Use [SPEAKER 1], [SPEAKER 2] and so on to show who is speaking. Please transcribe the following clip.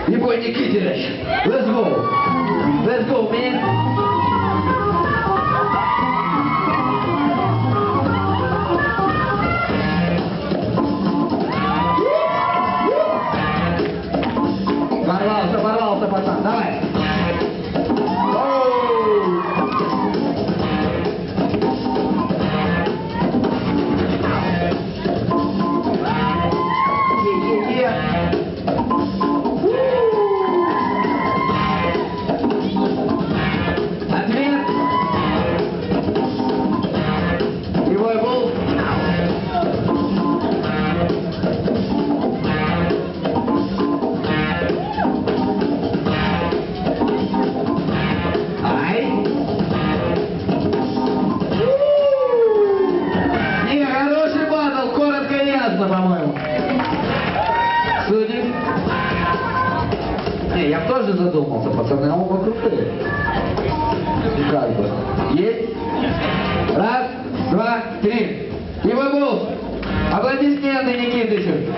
[SPEAKER 1] Егор Никитич, let's go. Let's go, man. Порвался, пацан, давай. Ответ. Его был. По-моему. Судим. Не, я тоже задумался, пацаны, а оба крутые. Как бы. Есть? Раз, два, три. И выбыл. Аплодисменты Никитычу.